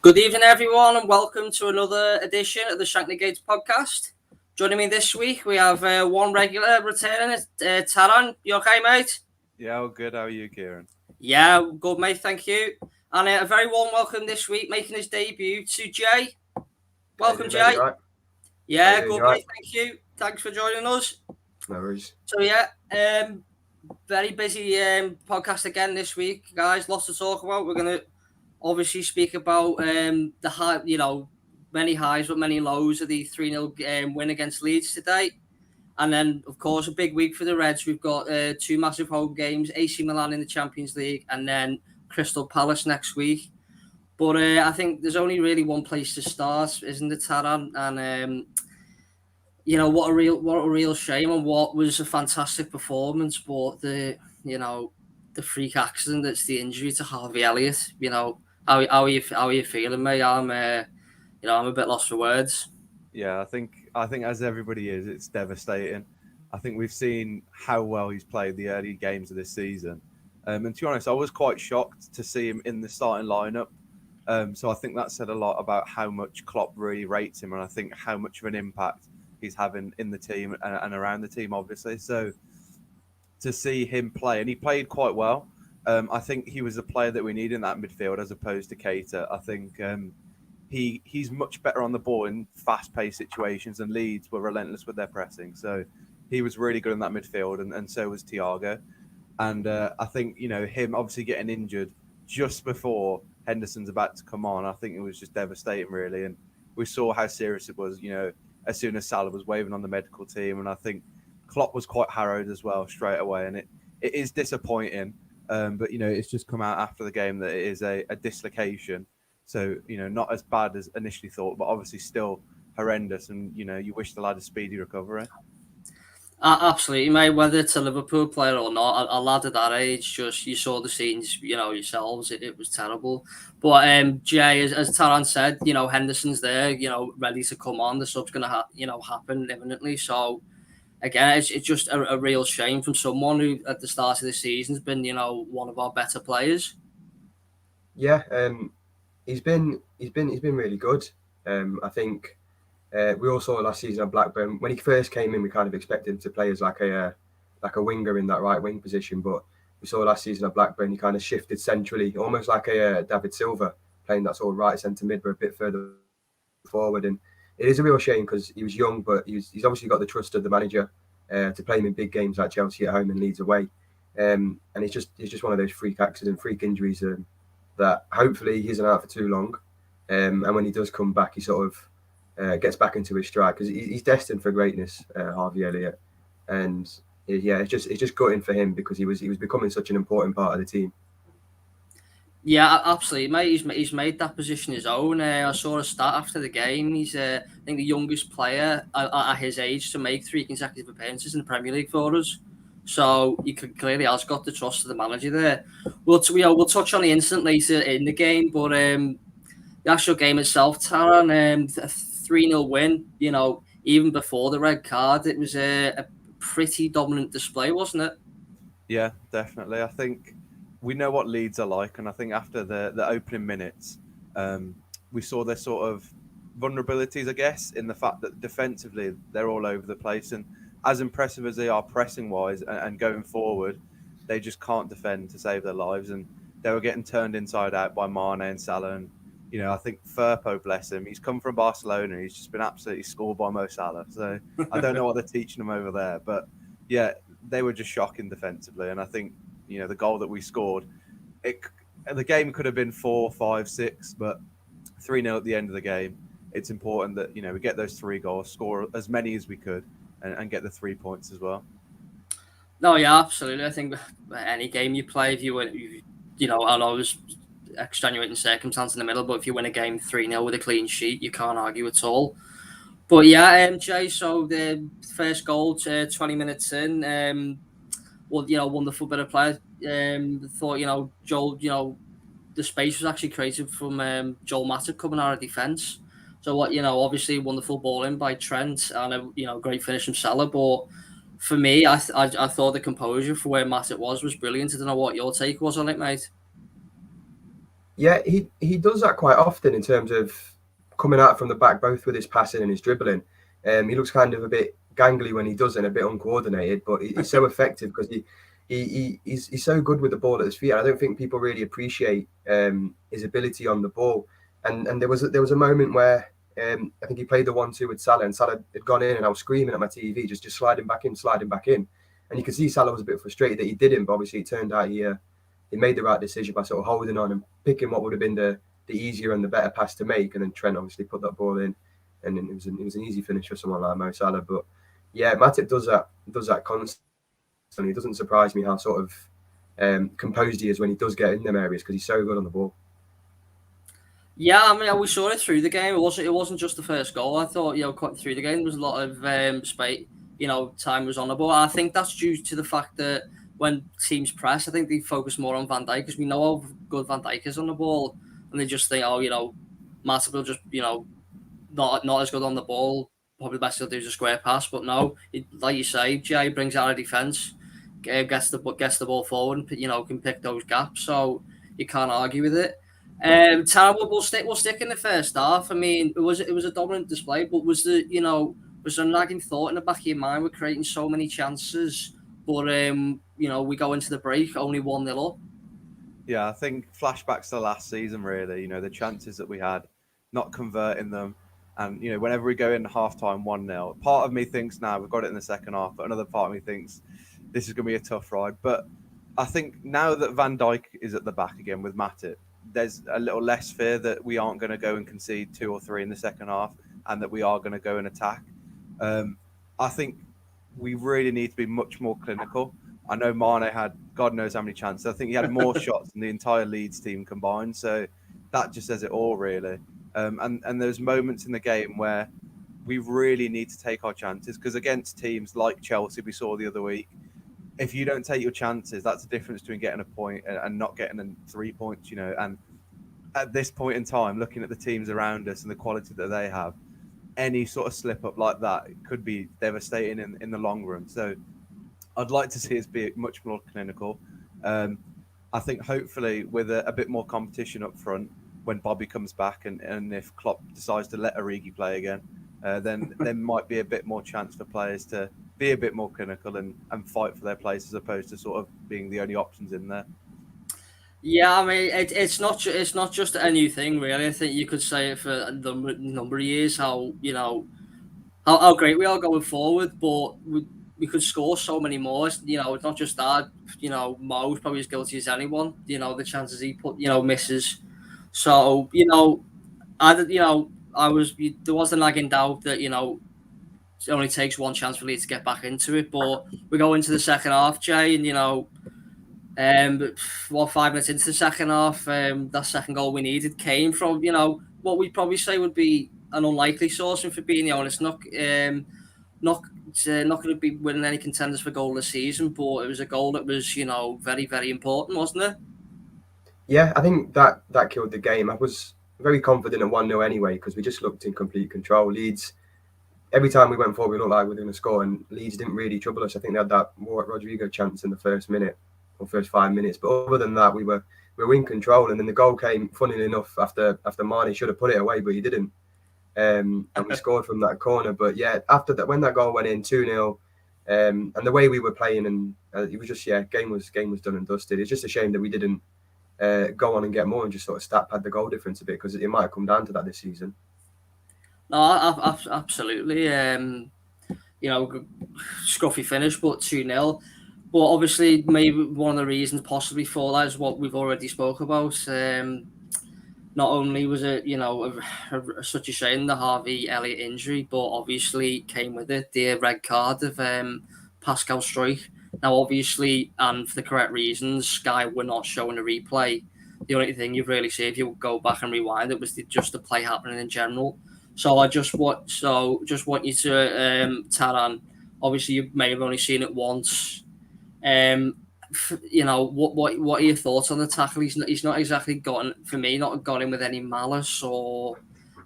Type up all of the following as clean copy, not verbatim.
Good evening, everyone, and welcome to another edition of the Shankly podcast. Joining me this week, we have one regular returning, Taran. You okay, mate? Yeah, all good. How are you, Kieran? Yeah, good, mate. Thank you. And a very warm welcome this week, making his debut to Jay. Welcome, Jay. Right? Yeah, good, mate. Thank you. Thanks for joining us. No worries. So yeah, very busy podcast again this week, guys. Lots to talk about. We're gonna obviously speak about the high, many highs but many lows of the 3-0 win against Leeds today. And then, of course, a big week for the Reds. We've got two massive home games, AC Milan in the Champions League and then Crystal Palace next week. But I think there's only really one place to start, isn't it, Taran? And, what a real shame, and what was a fantastic performance. But the freak accident, that's the injury to Harvey Elliott. How are you feeling, mate? I'm a bit lost for words. Yeah, I think as everybody is, it's devastating. I think we've seen how well he's played the early games of this season, and to be honest, I was quite shocked to see him in the starting lineup. So I think that said a lot about how much Klopp really rates him, and I think how much of an impact he's having in the team and around the team, obviously. So to see him play, and he played quite well. I think he was the player that we need in that midfield as opposed to Keita. I think he's much better on the ball in fast-paced situations, and Leeds were relentless with their pressing. So he was really good in that midfield, and so was Thiago. And I think, him obviously getting injured just before Henderson's about to come on, I think it was just devastating, really. And we saw how serious it was, as soon as Salah was waving on the medical team. And I think Klopp was quite harrowed as well straight away. And it is disappointing. But, it's just come out after the game that it is a dislocation. So, not as bad as initially thought, but obviously still horrendous. And, you wish the lad a speedy recovery. Absolutely, mate. Whether it's a Liverpool player or not, a lad at that age, just you saw the scenes, yourselves. It was terrible. But Jay, as Taran said, Henderson's there, ready to come on. The sub's going to happen imminently. So again, it's just a real shame from someone who at the start of the season has been, one of our better players. Yeah, he's been really good. I think. We all saw last season at Blackburn when he first came in. We kind of expected him to play as like a winger in that right wing position, but we saw last season at Blackburn he kind of shifted centrally, almost like a David Silva, playing that sort of right centre mid, but a bit further forward. And it is a real shame because he was young, but he's obviously got the trust of the manager to play him in big games like Chelsea at home and Leeds away. And it's just one of those freak injuries that hopefully he isn't out for too long. And when he does come back, he sort of gets back into his stride because he's destined for greatness, Harvey Elliott, and it's just gutting for him because he was becoming such an important part of the team. Yeah, absolutely, mate. He's made that position his own. I saw a stat after the game. He's I think the youngest player at his age to make 3 consecutive appearances in the Premier League for us. So he clearly has got the trust of the manager there. We'll touch on the incident later in the game, but the actual game itself, Taran, 3-0 win, even before the red card, it was a pretty dominant display, wasn't it? Yeah, definitely. I think we know what Leeds are like, and I think after the opening minutes, we saw their sort of vulnerabilities, I guess, in the fact that defensively they're all over the place, and as impressive as they are pressing-wise and going forward, they just can't defend to save their lives, and they were getting turned inside out by Mane and Salah. And I think Firpo, bless him, he's come from Barcelona. He's just been absolutely scored by Mo Salah. So I don't know what they're teaching him over there. But, yeah, they were just shocking defensively. And I think, the goal that we scored, the game could have been 4, 5, 6, but 3-0 at the end of the game. It's important that, we get those 3 goals, score as many as we could, and get the 3 points as well. No, yeah, absolutely. I think any game you play, if you I know there's extenuating circumstance in the middle, but if you win a game 3-0 with a clean sheet, you can't argue at all. But yeah, Jay, so the first goal to 20 minutes in, wonderful bit of play. Thought, Joel, the space was actually created from Joel Matip coming out of defence. So obviously wonderful ball in by Trent and a great finish from Salah. But for me, I thought the composure for where Matip was brilliant. I don't know what your take was on it, mate. Yeah, he does that quite often in terms of coming out from the back, both with his passing and his dribbling. He looks kind of a bit gangly when he does it, and a bit uncoordinated, but he's so effective because he's so good with the ball at his feet. I don't think people really appreciate his ability on the ball. And there was a moment where I think he played the 1-2 with Salah, and Salah had gone in, and I was screaming at my TV, just sliding back in, sliding back in. And you could see Salah was a bit frustrated that he didn't, but obviously it turned out he made the right decision by sort of holding on and picking what would have been the easier and the better pass to make, and then Trent obviously put that ball in, and then it was an easy finish for someone like Mo Salah. But yeah, Matip does that constantly. It doesn't surprise me how sort of composed he is when he does get in them areas because he's so good on the ball. Yeah, I mean, we saw it through the game. It wasn't just the first goal. I thought, quite through the game, there was a lot of space. Time was on the ball. I think that's due to the fact that when teams press, I think they focus more on Van Dijk because we know how good Van Dijk is on the ball, and they just think, Matip will just, not as good on the ball. Probably best to do is a square pass, but no, like you say, Jay brings out a defense, gets the ball forward, and can pick those gaps. So you can't argue with it. Terrible. We'll stick in the first half. I mean, it was a dominant display, but was there a nagging thought in the back of your mind? We're creating so many chances, but we go into the break only 1-0 up. Yeah, I think flashbacks to last season, really, the chances that we had, not converting them. And, whenever we go in halftime 1-0, part of me thinks now we've got it in the second half, but another part of me thinks this is going to be a tough ride. But I think now that Van Dijk is at the back again with Matip, there's a little less fear that we aren't going to go and concede 2 or 3 in the second half and that we are going to go and attack. I think we really need to be much more clinical. I know Mane had God knows how many chances. I think he had more shots than the entire Leeds team combined. So that just says it all, really. And there's moments in the game where we really need to take our chances because against teams like Chelsea, we saw the other week, if you don't take your chances, that's the difference between getting a point and not getting 3 points, And at this point in time, looking at the teams around us and the quality that they have, any sort of slip up like that could be devastating in the long run. So I'd like to see us be much more clinical. I think hopefully with a bit more competition up front when Bobby comes back and if Klopp decides to let Origi play again, then there might be a bit more chance for players to be a bit more clinical and fight for their place as opposed to sort of being the only options in there. Yeah, I mean, it's not just a new thing, really. I think you could say it for a number of years how how great we are going forward, but we could score so many more. It's not just that. Mo's probably as guilty as anyone. The chances he misses. So there was a nagging doubt that it only takes one chance for Leeds to get back into it. But we go into the second half, Jay, and 5 minutes into the second half, that second goal we needed came from what we'd probably say would be an unlikely source. And for being honest, not going to be winning any contenders for goal this season, but it was a goal that was very, very important, wasn't it? Yeah, I think that killed the game. I was very confident at 1-0 anyway because we just looked in complete control. Leeds, every time we went forward, we looked like we were going to score, and Leeds didn't really trouble us. I think they had that Rodrigo chance in the first minute or first 5 minutes, but other than that, we were in control. And then the goal came, funnily enough, after Mane should have put it away, but he didn't. And we scored from that corner. But yeah, after that, when that goal went in 2-0, and the way we were playing, and it was just game was done and dusted. It's just a shame that we didn't go on and get more and just sort of stat pad the goal difference a bit because it might have come down to that this season. No, absolutely. Scruffy finish, but 2-0. But obviously, maybe one of the reasons possibly for that is what we've already spoke about. Not only was it, such a shame the Harvey Elliott injury, but obviously came with it the red card of Pascal Struijk. Now, obviously, and for the correct reasons, Sky were not showing a replay. The only thing you've really seen if you go back and rewind it was just the play happening in general. So I just want you to Taran. Obviously, you may have only seen it once. What are your thoughts on the tackle? He's not exactly gotten in with any malice, or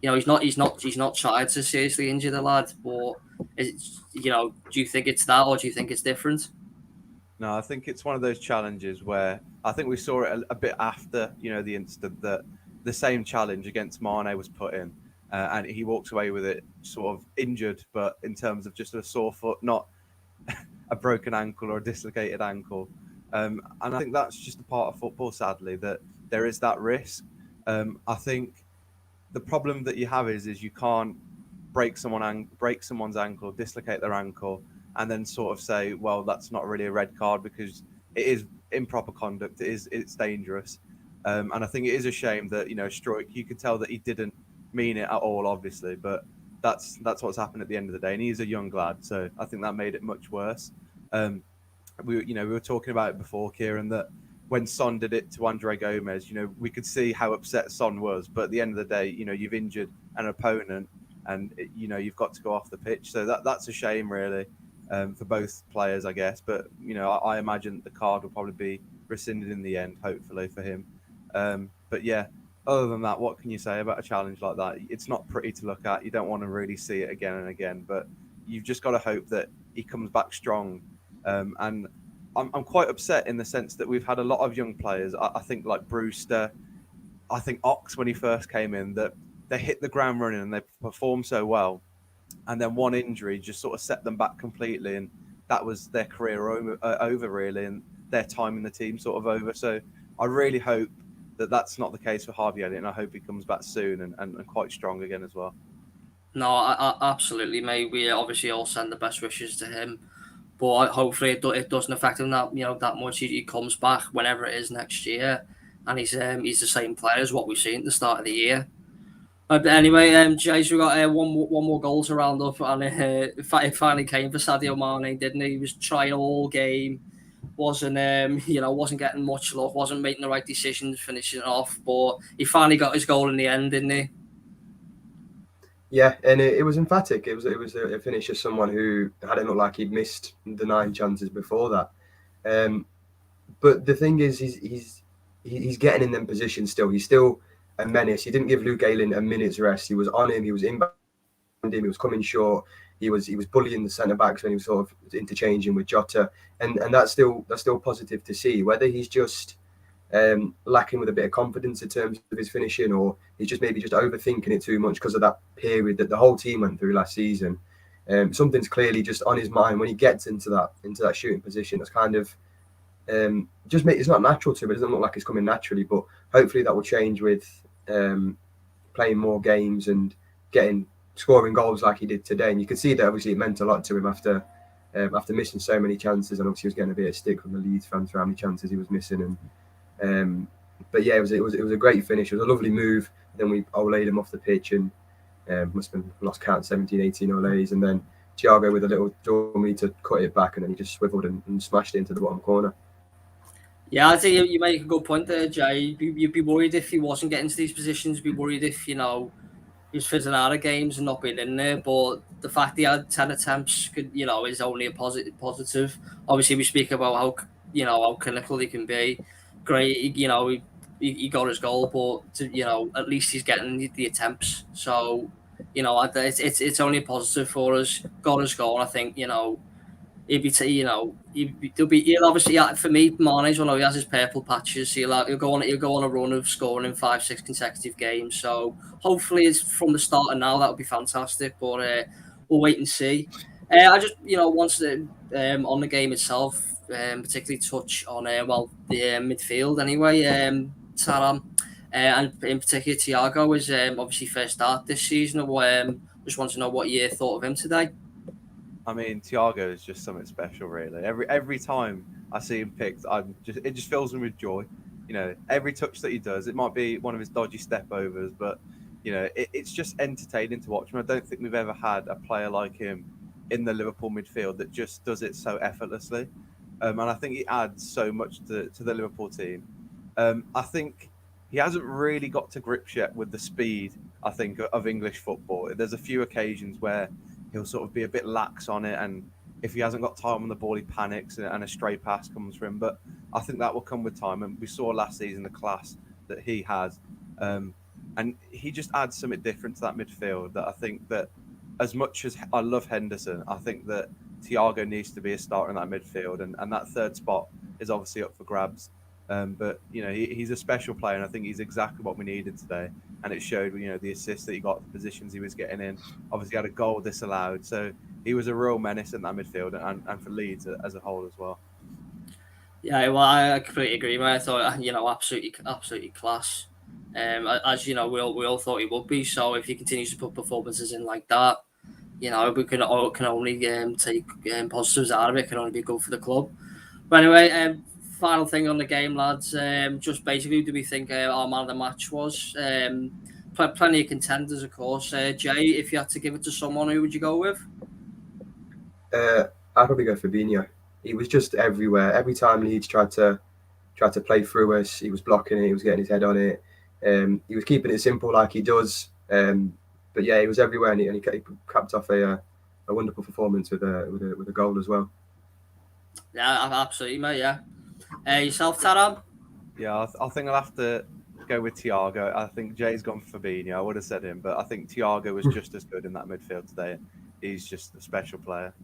he's not tried to seriously injure the lad. But do you think it's that, or do you think it's different? No, I think it's one of those challenges where I think we saw it a bit after, the incident that the same challenge against Mane was put in, and he walks away with it sort of injured, but in terms of just a sore foot, not a broken ankle or a dislocated ankle. And I think that's just a part of football, sadly, that there is that risk. I think the problem that you have is you can't break someone's ankle, dislocate their ankle, and then sort of say, well, that's not really a red card because it is improper conduct. It's dangerous, and I think it is a shame that Struijk. You could tell that he didn't mean it at all, obviously, but that's what's happened at the end of the day, and he's a young lad, so I think that made it much worse. Um, we were talking about it before, Kieran, that when Son did it to Andre Gomez, we could see how upset Son was. But at the end of the day, you've injured an opponent, and you've got to go off the pitch. So that's a shame, really, for both players, I guess. But I imagine the card will probably be rescinded in the end, hopefully for him. But yeah, other than that, what can you say about a challenge like that? It's not pretty to look at. You don't want to really see it again and again, but you've just got to hope that he comes back strong. And I'm quite upset in the sense that we've had a lot of young players. I think like Brewster, I think Ox when he first came in, that they hit the ground running and they performed so well. And then one injury just sort of set them back completely. And that was their career over really, and their time in the team sort of over. So I really hope that that's not the case for Harvey Elliott, and I hope he comes back soon and quite strong again as well. No, absolutely, mate. We obviously all send the best wishes to him, but hopefully it doesn't affect him that much. He comes back whenever it is next year, and he's the same player as what we've seen at the start of the year. But anyway, Jace, we got one more goal to round up, and it finally came for Sadio Mane, didn't he? He was trying all game, wasn't getting much luck, wasn't making the right decisions, finishing it off, but he finally got his goal in the end, didn't he? Yeah, and it was emphatic. It was a finish of someone who hadn't looked like he'd missed the 9 chances before that. But the thing is, he's getting in them positions still. He's still a menace. He didn't give Luke Ayling a minute's rest. He was on him. He was inbound him. He was coming short. He was bullying the centre backs when he was sort of interchanging with Jota, and that's still positive to see. Whether he's just lacking with a bit of confidence in terms of his finishing, or he's just maybe just overthinking it too much because of that period that the whole team went through last season. Something's clearly just on his mind when he gets into that shooting position. That's kind of it's not natural to him. It doesn't look like it's coming naturally, but hopefully that will change with playing more games and scoring goals like he did today. And you can see that obviously it meant a lot to him after missing so many chances, and obviously he was getting a bit of stick from the Leeds fans for how many chances he was missing. And but yeah, it was a great finish. It was a lovely move. Then we olayed him off the pitch, and must have been lost count 17, 18 olays, and then Thiago with a little dummy to cut it back, and then he just swiveled and smashed it into the bottom corner. Yeah, I think you make a good point there, Jay. You'd be worried if he wasn't getting to these positions. You'd be worried if, he was fizzing out of games and not being in there. But the fact he had 10 attempts, is only a positive. Obviously, we speak about how clinical he can be. Great, he got his goal, but at least he's getting the attempts. So, it's only a positive for us. Got his goal, I think, he'll obviously, for me, Mane's one. He has his purple patches. He'll go on a run of scoring in 5-6 consecutive games. So hopefully, it's from the start and now that would be fantastic. But we'll wait and see. I just wanted to on the game itself, particularly touch on the midfield anyway. Taram, and in particular Thiago is obviously first start this season. Just want to know what you thought of him today. I mean, Thiago is just something special, really. Every time I see him picked, it just fills me with joy. Every touch that he does, it might be one of his dodgy step overs, but it's just entertaining to watch him. I don't think we've ever had a player like him in the Liverpool midfield that just does it so effortlessly, and I think he adds so much to the Liverpool team. I think he hasn't really got to grips yet with the speed, I think, of English football. There's a few occasions where he'll sort of be a bit lax on it, and if he hasn't got time on the ball, he panics and a stray pass comes for him. But I think that will come with time, and we saw last season the class that he has, and he just adds something different to that midfield. That I think that as much as I love Henderson, I think that Thiago needs to be a starter in that midfield, and that third spot is obviously up for grabs. But he's a special player, and I think he's exactly what we needed today. And it showed, the assists that he got, the positions he was getting in. Obviously, had a goal disallowed, so he was a real menace in that midfield, and for Leeds as a whole as well. Yeah, well, I completely agree, mate. I thought, absolutely class. As you know, we all thought he would be. So if he continues to put performances in like that, we can only take positives out of it. Can only be good for the club. But anyway, final thing on the game, lads. Just basically, do we think our man of the match was? Plenty of contenders, of course. Jay, if you had to give it to someone, who would you go with? I'd probably go Fabinho. He was just everywhere. Every time Leeds tried to play through us, he was blocking it. He was getting his head on it. He was keeping it simple like he does. But yeah, he was everywhere, and he capped off a wonderful performance with a goal as well. Yeah, absolutely, mate. Yeah. Yourself, Taram? Yeah, I think I'll have to go with Thiago. I think Jay's gone for Fabinho. I would have said him, but I think Thiago was just as good in that midfield today. He's just a special player.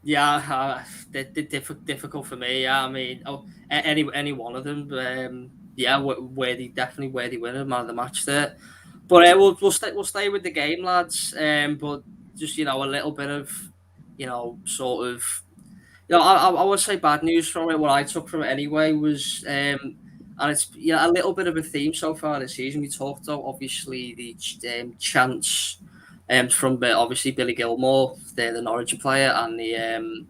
Yeah, difficult for me. Yeah, I mean, any one of them. Yeah, definitely worthy winner, man of the match there. But we'll stay with the game, lads. But just a little bit of sort of I would say bad news from it. What I took from it anyway was and it's a little bit of a theme so far this season. We talked about obviously the chance from obviously Billy Gilmore, the Norwich player, and the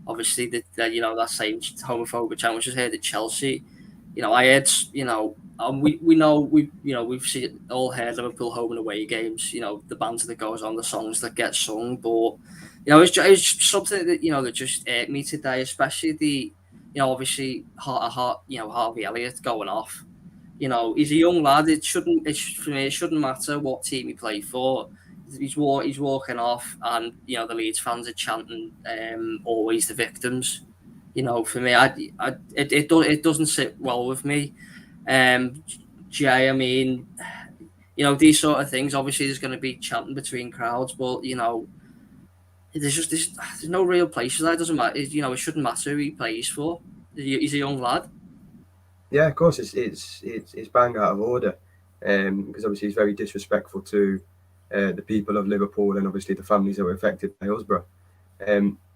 obviously the that same homophobic chant which was heard at Chelsea. I heard and we know we've seen all heard Liverpool home and away games. The banter that goes on, the songs that get sung, but it's something that that just hurt me today, especially the obviously Harvey Elliott going off. He's a young lad. For me, it shouldn't matter what team he played for. He's walking off, and the Leeds fans are chanting, "Always the victims." For me, it doesn't sit well with me. Jay, I mean, these sort of things. Obviously, there's going to be chanting between crowds, but there's no real place for that. It doesn't matter. It shouldn't matter who he plays for. He's a young lad. Yeah, of course, it's bang out of order, because obviously he's very disrespectful to the people of Liverpool and obviously the families that were affected by Hillsborough.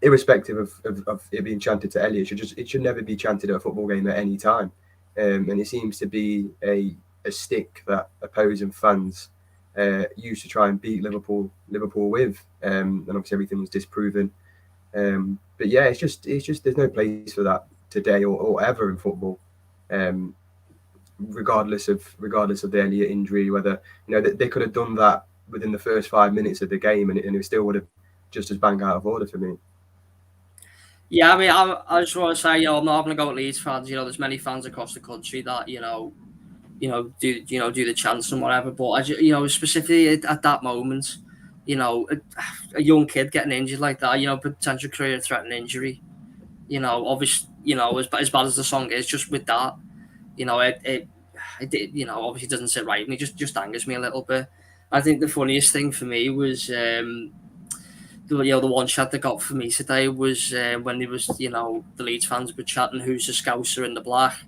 Irrespective of it being chanted to Elliot, it should never be chanted at a football game at any time. And it seems to be a stick that opposing fans used to try and beat Liverpool with, and obviously everything was disproven. But yeah, it's just there's no place for that today or ever in football. Regardless of the Elliott injury, whether they could have done that within the first 5 minutes of the game, and it still would have just as bang out of order for me. Yeah, I mean, I just want to say, I'm not having a go at Leeds fans. There's many fans across the country that do the chants and whatever. But specifically at that moment, a young kid getting injured like that, potential career-threatening injury. Obviously, as bad as the song is, just with that, it obviously doesn't sit right with me. Just angers me a little bit. I think the funniest thing for me was the one chat that got for me today was when there was the Leeds fans were chatting who's the Scouser in the black.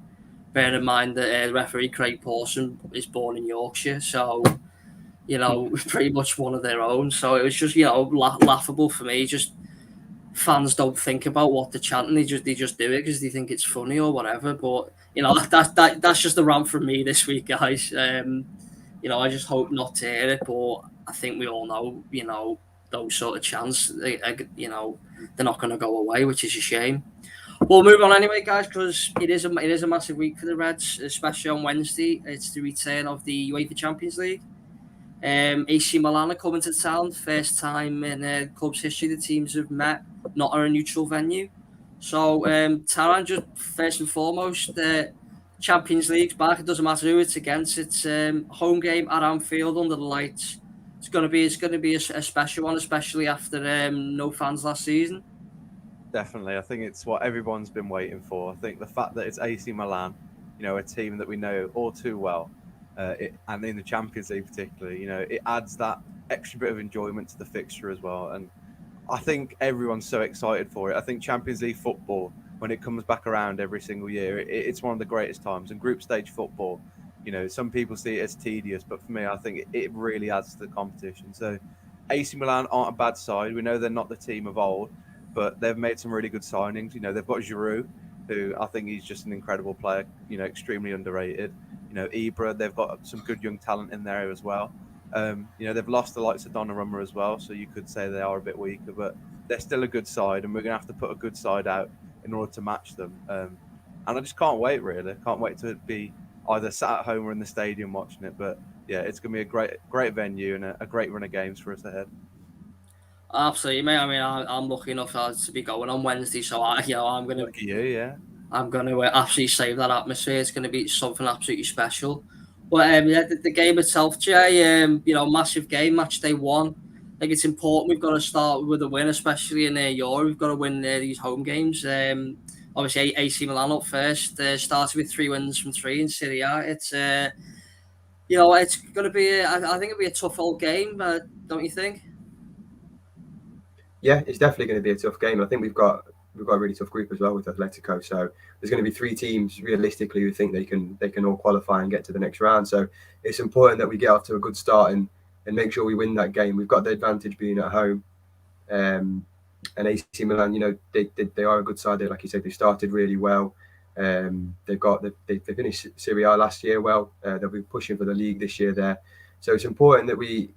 Bear in mind that referee Craig Pawson is born in Yorkshire, so pretty much one of their own. So it was just laughable for me. Just fans don't think about what they're chanting; they just do it because they think it's funny or whatever. But that's just the rant from me this week, guys. I just hope not to hear it, but I think we all know those sort of chants, they're not going to go away, which is a shame. We'll move on anyway, guys, because it is a massive week for the Reds, especially on Wednesday. It's the return of the UEFA Champions League. AC Milan are coming to town. First time in club's history the teams have met, not at a neutral venue. So, Taran, just first and foremost, the Champions League's back. It doesn't matter who it's against. It's home game at Anfield under the lights. It's going to be a special one, especially after no fans last season. Definitely, I think it's what everyone's been waiting for. I think the fact that it's AC Milan, a team that we know all too well, and in the Champions League particularly, it adds that extra bit of enjoyment to the fixture as well. And I think everyone's so excited for it. I think Champions League football when it comes back around every single year, it's one of the greatest times. And group stage football, some people see it as tedious, but for me, I think it really adds to the competition. So AC Milan aren't a bad side. We know they're not the team of old, but they've made some really good signings. They've got Giroud, who I think he's just an incredible player, extremely underrated. Ibra, they've got some good young talent in there as well. They've lost the likes of Donnarumma as well, so you could say they are a bit weaker, but they're still a good side, and we're going to have to put a good side out in order to match them. And I just can't wait, really. Can't wait to be either sat at home or in the stadium watching it. But yeah, it's going to be a great venue and a great run of games for us ahead. Absolutely, mate. I mean, I'm lucky enough to be going on Wednesday, so I'm gonna. Lucky you, yeah. I'm going to absolutely save that atmosphere. It's going to be something absolutely special. But yeah, the game itself, Jay, massive game, match day one. I think it's important. We've got to start with a win, especially in Euro. We've got to win these home games. Obviously, AC Milan up first. Started with 3 wins from 3 in Serie A. It's it's going to be. I think it'll be a tough old game, don't you think? Yeah, it's definitely going to be a tough game. I think we've got a really tough group as well with Atletico. So there's going to be 3 teams realistically who think they can all qualify and get to the next round. So it's important that we get off to a good start and make sure we win that game. We've got the advantage being at home. And AC Milan, they are a good side. Like you said, they started really well. They finished Serie A last year well. They'll be pushing for the league this year there. So it's important that we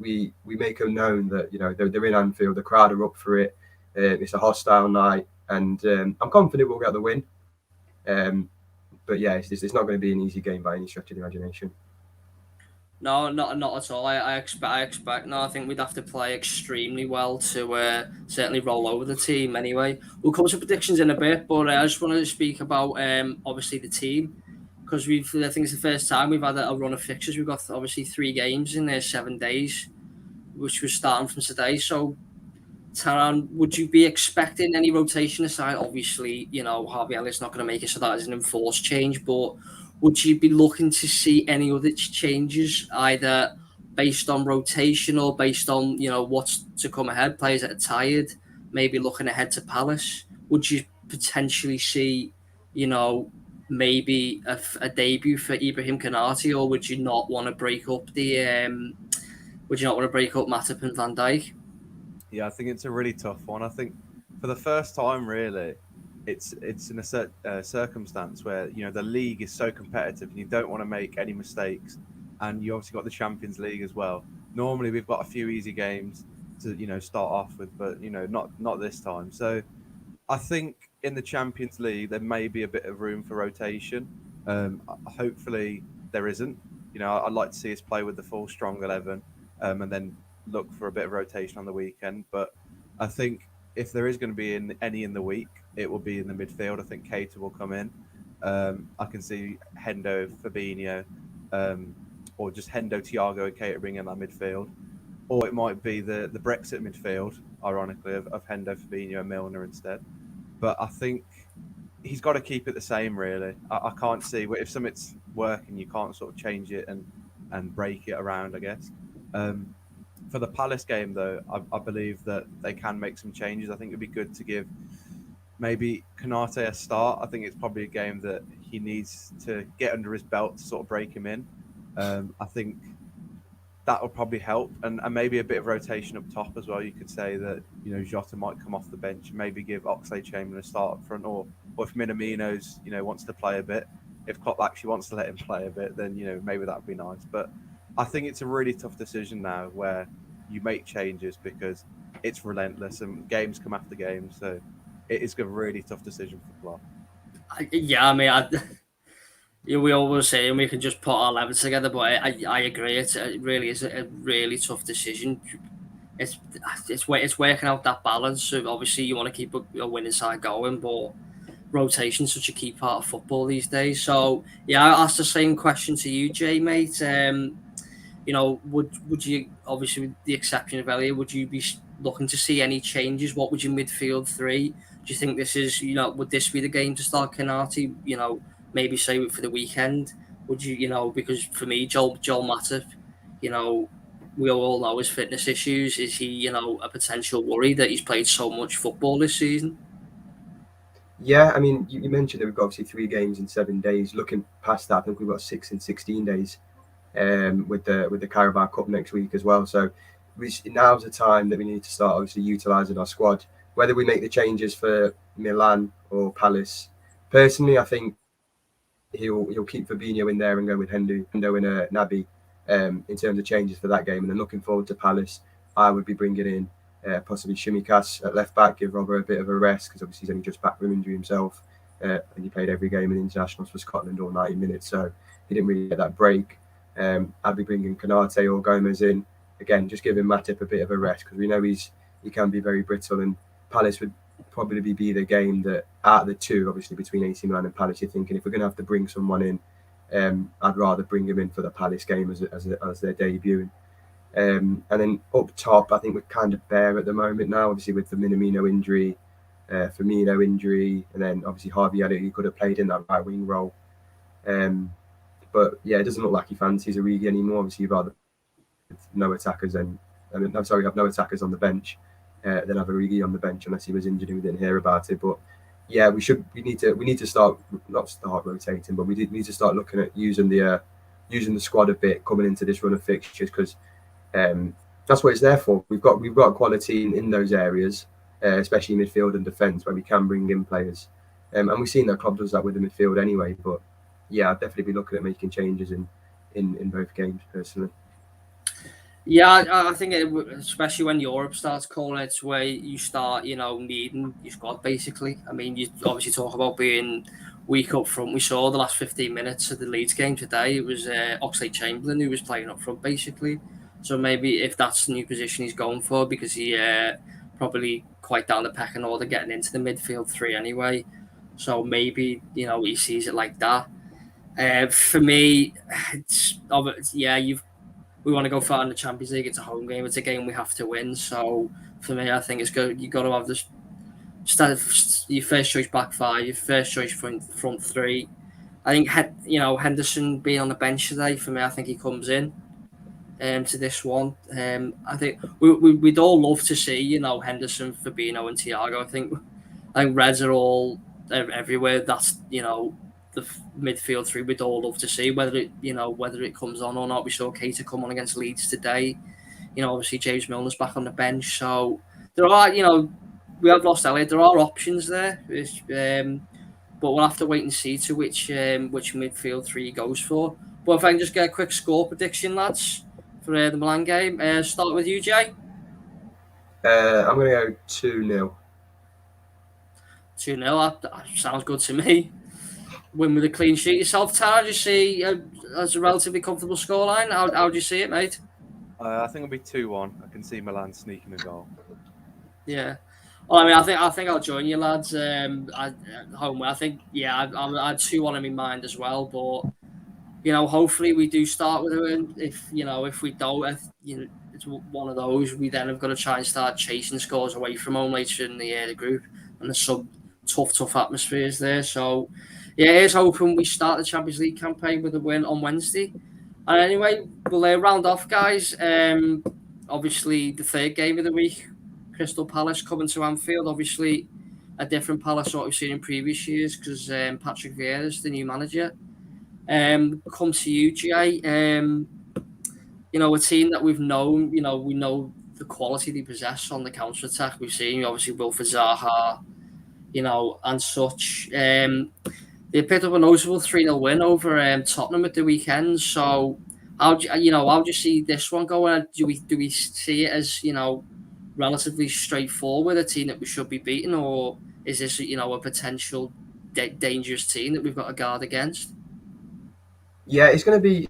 make them known that they're in Anfield. The crowd are up for it. It's a hostile night, and I'm confident we'll get the win. But yeah, it's not going to be an easy game by any stretch of the imagination. No, not at all. I expect. No, I think we'd have to play extremely well to certainly roll over the team. Anyway, we'll come to predictions in a bit, but I just wanted to speak about obviously the team, because I think it's the first time we've had a run of fixtures. We've got obviously 3 games in 7 days, which was starting from today. So, Taran, would you be expecting any rotation aside? Obviously, Harvey Elliott's not going to make it, so that is an enforced change, but would you be looking to see any other changes, either based on rotation or based on, what's to come ahead, players that are tired, maybe looking ahead to Palace? Would you potentially see, maybe a debut for Ibrahim Konate, or would you not want to break up Matip and Van Dijk? Yeah, I think it's a really tough one. I think for the first time, really, it's in a circumstance where the league is so competitive and you don't want to make any mistakes, and you obviously got the Champions League as well. Normally, we've got a few easy games to start off with, but not this time. So I think in the Champions League there may be a bit of room for rotation. Hopefully there isn't. I'd like to see us play with the full strong 11, and then look for a bit of rotation on the weekend. But I think if there is going to be any in the week, it will be in the midfield. I think Keita will come in. I can see Hendo, Fabinho, or just Hendo, Thiago, and Keita bring in that midfield. Or it might be the Brexit midfield, ironically, of Hendo, Fabinho, and Milner instead. But I think he's got to keep it the same, really. I can't see if something's working, you can't sort of change it and break it around, I guess. For the Palace game, though, I believe that they can make some changes. I think it'd be good to give maybe Konate a start. I think it's probably a game that he needs to get under his belt to sort of break him in. I think that would probably help, and maybe a bit of rotation up top as well. You could say that Jota might come off the bench, and maybe give Oxlade-Chamberlain a start up front, or if Minamino's wants to play a bit, if Klopp actually wants to let him play a bit, then maybe that would be nice. But I think it's a really tough decision now where you make changes because it's relentless and games come after games, so it is a really tough decision for Klopp. Yeah, I mean, we always say we can just put our 11 together, but I agree. It really is a really tough decision. It's working out that balance. So obviously you want to keep a winning side going, but rotation's such a key part of football these days. So yeah, I'll ask the same question to you, Jay, mate. Would you, obviously with the exception of Elliott, would you be looking to see any changes? What would your midfield 3? Do you think this is, would this be the game to start Konate? Maybe save it for the weekend. Would you, because for me, Joel Matip, we all know his fitness issues. Is he, a potential worry that he's played so much football this season? Yeah, I mean, you mentioned that we've got obviously 3 games in 7 days. Looking past that, I think we've got 6 in 16 days, with the Carabao Cup next week as well. So now's the time that we need to start obviously utilising our squad. Whether we make the changes for Milan or Palace, personally, I think he'll keep Fabinho in there and go with Hendo and Naby, in terms of changes for that game. And then looking forward to Palace, I would be bringing in possibly Shimikas at left back, give Robert a bit of a rest because obviously he's only just back from injury himself. And he played every game in the internationals for Scotland, all 90 minutes, so he didn't really get that break. I'd be bringing Canate or Gomez in again, just giving Matip a bit of a rest because we know he can be very brittle, and Palace would probably be the game that out of the two, obviously between AC Milan and Palace, you're thinking if we're going to have to bring someone in, I'd rather bring him in for the Palace game as their debut. And then up top, I think we're kind of bare at the moment now, obviously with the Minamino injury, Firmino injury, and then obviously Harvey Elliott, who could have played in that right wing role. But yeah, it doesn't look like he fancies Origi anymore. Obviously, you'd rather no attackers and have no attackers on the bench than have Origi on the bench unless he was injured and we didn't hear about it. But yeah, we need to start not start rotating, but we need to start looking at using the squad a bit coming into this run of fixtures because that's what it's there for. We've got quality in those areas, especially midfield and defence, where we can bring in players, and we've seen that Klopp does that with the midfield anyway. But yeah, I'd definitely be looking at making changes in both games personally. Yeah, I think especially when Europe starts calling, it's where you start, needing your squad basically. I mean, you obviously talk about being weak up front. We saw the last 15 minutes of the Leeds game today. It was Oxlade-Chamberlain who was playing up front basically. So maybe if that's the new position he's going for, because he probably quite down the pecking order getting into the midfield three anyway. So maybe he sees it like that. For me, we want to go far in the Champions League. It's a home game. It's a game we have to win. So for me, I think it's good. You got to have this. Your first choice back five, your first choice front three. I think Henderson being on the bench today, for me, I think he comes in to this one. I think we'd all love to see Henderson, Fabinho, and Thiago. I think Reds are all everywhere. That's the midfield three we'd all love to see. Whether it comes on or not, we saw Keita come on against Leeds today. Obviously James Milner's back on the bench, so there are we have lost Elliott. There are options there, but we'll have to wait and see to which midfield three he goes for. But if I can just get a quick score prediction, lads, for the Milan game. Start with you, Jay. I'm going to go 2-0. 2-0. That sounds good to me. Win with a clean sheet. Yourself, Tara, do you see as a relatively comfortable scoreline? How do you see it, mate? I think it'll be 2-1. I can see Milan sneaking a goal. Yeah. Well, I mean, I think I'll join you, lads. Home. I think, I had 2-1 in my mind as well, but hopefully we do start with a win. If we don't, it's one of those. We then have got to try and start chasing scores away from home later in the group, and there's some tough atmospheres there. So, here's hoping we start the Champions League campaign with a win on Wednesday. And anyway, we'll round off, guys. Obviously, the third game of the week, Crystal Palace coming to Anfield. Obviously, a different Palace what we've seen in previous years because Patrick Vieira is the new manager. Come to you, Jay. A team that we've known, we know the quality they possess on the counter attack. We've seen obviously Wilfried Zaha, and such. They picked up a notable 3-0 win over Tottenham at the weekend. So how do you see this one going? Do we see it as relatively straightforward, a team that we should be beating, or is this a potential dangerous team that we've got to guard against? Yeah, it's going to be.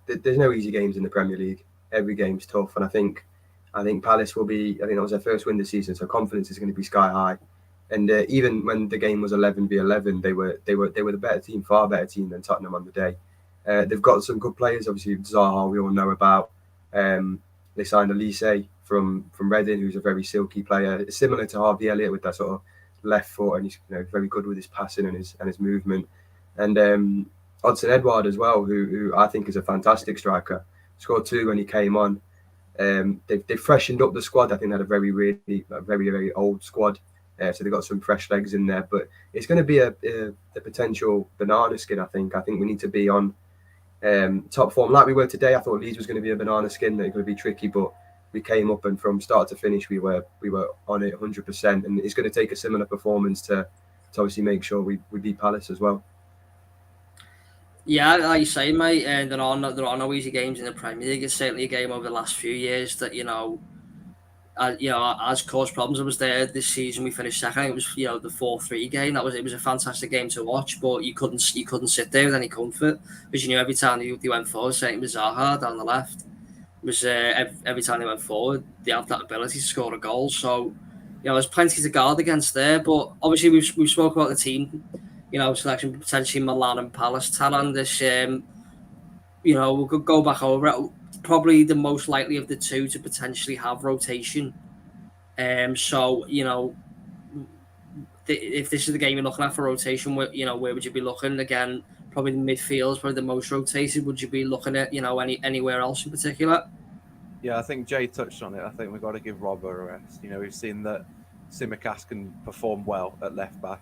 There's no easy games in the Premier League. Every game's tough, and I think Palace will be. I think that was their first win this season, so confidence is going to be sky high. And even when the game was 11v11, they were the better team, far better team than Tottenham on the day. They've got some good players. Obviously, Zaha, we all know about. They signed Elise from Reading, who's a very silky player, similar to Harvey Elliott with that sort of left foot, and he's very good with his passing and his movement. And Odsonne Edouard as well, who I think is a fantastic striker. Scored 2 when he came on. They've freshened up the squad. I think they had a very old squad so they've got some fresh legs in there. But it's going to be a potential banana skin. I think we need to be on top form like we were today. I thought Leeds was going to be a banana skin. They're going to be tricky, but we came up and from start to finish we were on it 100%. And it's going to take a similar performance to obviously make sure we beat Palace as well. Yeah, like you say, mate, there are no easy games in the Premier League. It's certainly a game over the last few years that has caused problems. I was there this season. We finished second. It was the 4-3 game. It was a fantastic game to watch, but you couldn't sit there with any comfort because you knew every time you went forward, same with Zaha down the left. It was every time they went forward, they had that ability to score a goal. So there's plenty to guard against there. But obviously we've spoke about the team. Selection potentially Milan and Palace. Talan, this, we could go back over it. Probably the most likely of the two to potentially have rotation. So, if this is the game you're looking at for rotation, where would you be looking? Again, probably the midfield is probably the most rotated. Would you be looking at, anywhere else in particular? Yeah, I think Jay touched on it. I think we've got to give Rob a rest. We've seen that Tsimikas can perform well at left back.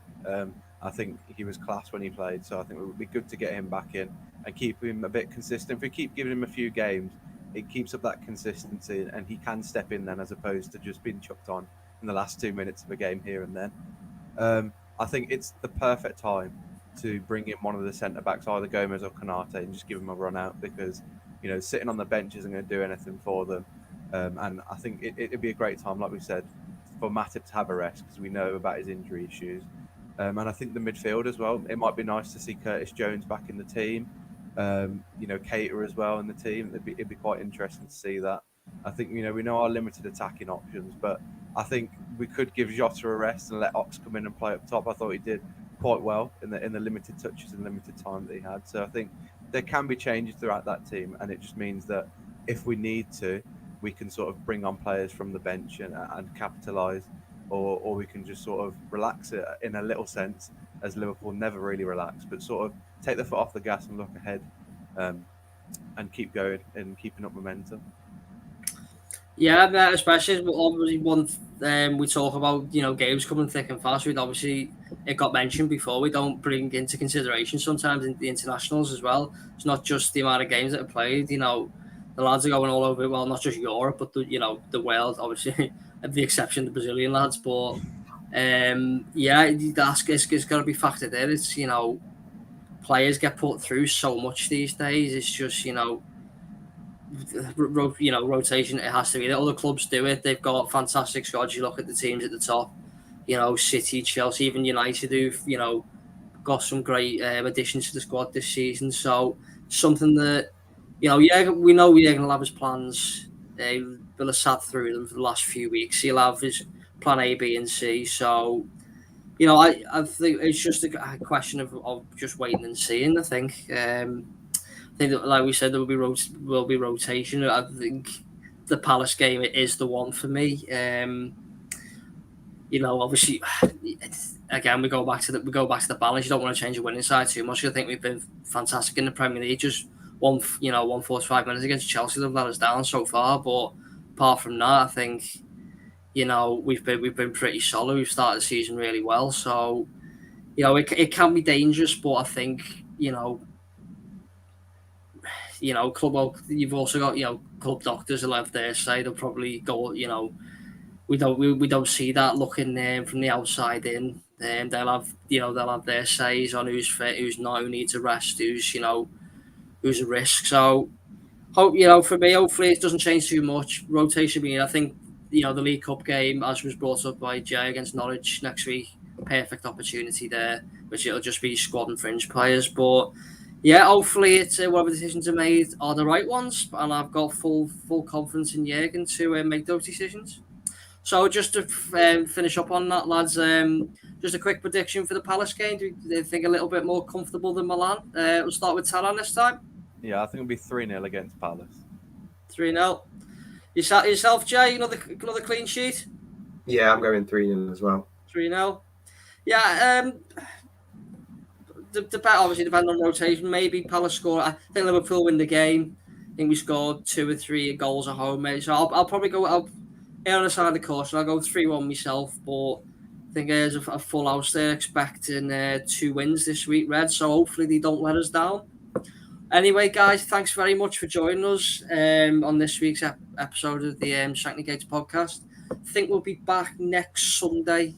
I think he was class when he played, so I think it would be good to get him back in and keep him a bit consistent. If we keep giving him a few games, it keeps up that consistency and he can step in then as opposed to just being chucked on in the last 2 minutes of a game here and then. I think it's the perfect time to bring in one of the centre-backs, either Gomez or Konate, and just give them a run out because, sitting on the bench isn't going to do anything for them. And I think it'd be a great time, like we said, for Matip to have a rest because we know about his injury issues. And I think the midfield as well, it might be nice to see Curtis Jones back in the team. Cater as well in the team. It'd be quite interesting to see that. I think, we know our limited attacking options, but I think we could give Jota a rest and let Ox come in and play up top. I thought he did quite well in the limited touches and limited time that he had. So I think there can be changes throughout that team, and it just means that if we need to, we can sort of bring on players from the bench and capitalise, or we can just sort of relax it in a little sense, as Liverpool never really relax, but sort of take the foot off the gas and look ahead and keep going and keeping up momentum. Yeah, especially obviously one we talk about, games coming thick and fast. It got mentioned before. We don't bring into consideration sometimes in the internationals as well. It's not just the amount of games that are played. The lads are going all over. Well, not just Europe, but the world. Obviously, with the exception of the Brazilian lads. But it's got to be factored in. It's players get put through so much these days. It's just rotation. It has to be. The other clubs do it. They've got fantastic squads. You look at the teams at the top. City, Chelsea, even United, who've got some great additions to the squad this season. So something that we know Jurgen will have his plans. Will have sat through them for the last few weeks. He'll have his plan A, B, and C. So I think it's just a question of just waiting and seeing. I think that, like we said, there will be rotation. I think the Palace game is the one for me. Obviously, again we go back to the balance. You don't want to change the winning side too much. I think we've been fantastic in the Premier League. Just 145 minutes against Chelsea, they've let us down so far. But apart from that, I think we've been pretty solid. We've started the season really well, so it can be dangerous. But I think club. Well, you've also got club doctors will have their say. They'll probably go. We don't see that looking from the outside in. They'll have their says on who's fit, who's not, who needs a rest, who's a risk. So for me, hopefully it doesn't change too much. Rotation being, I think the League Cup game, as was brought up by Jay, against Norwich next week, perfect opportunity there, which it'll just be squad and fringe players. But yeah, hopefully it's whatever decisions are made are the right ones, and I've got full confidence in Jurgen to make those decisions. So just to finish up on that, lads, just a quick prediction for the Palace game. Do you think a little bit more comfortable than Milan? We'll start with Taran this time. Yeah, I think it'll be 3-0 against Palace. 3-0. Yourself, Jay, another clean sheet? Yeah, I'm going 3-0 as well. 3-0. Yeah, obviously depending on rotation. Maybe Palace score. I think Liverpool win the game. I think we scored 2 or 3 goals at home, mate. So I'll probably go. I'll err on the side of the caution. I'll go 3-1 myself, but I think there's a full house there expecting 2 wins this week, Red. So hopefully they don't let us down. Anyway, guys, thanks very much for joining us on this week's episode of the Shankly Gates podcast. I think we'll be back next Sunday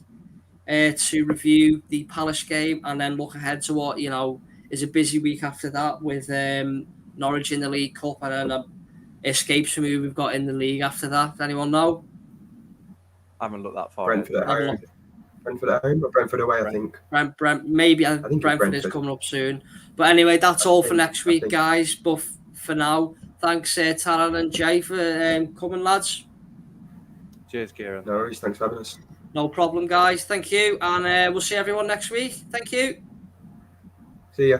to review the Palace game and then look ahead to what, is a busy week after that with Norwich in the League Cup and then escapes from who we've got in the league after that. Does anyone know? I haven't looked that far. Brentford at home. Brentford at home or Brentford away, I think. Maybe I think Brentford Brentford is coming up soon. But anyway, that's all for next week, guys. But for now, thanks Taran and Jay for coming, lads. Cheers, Kieran. No worries. Thanks for having us. No problem, guys. Thank you. And we'll see everyone next week. Thank you. See ya.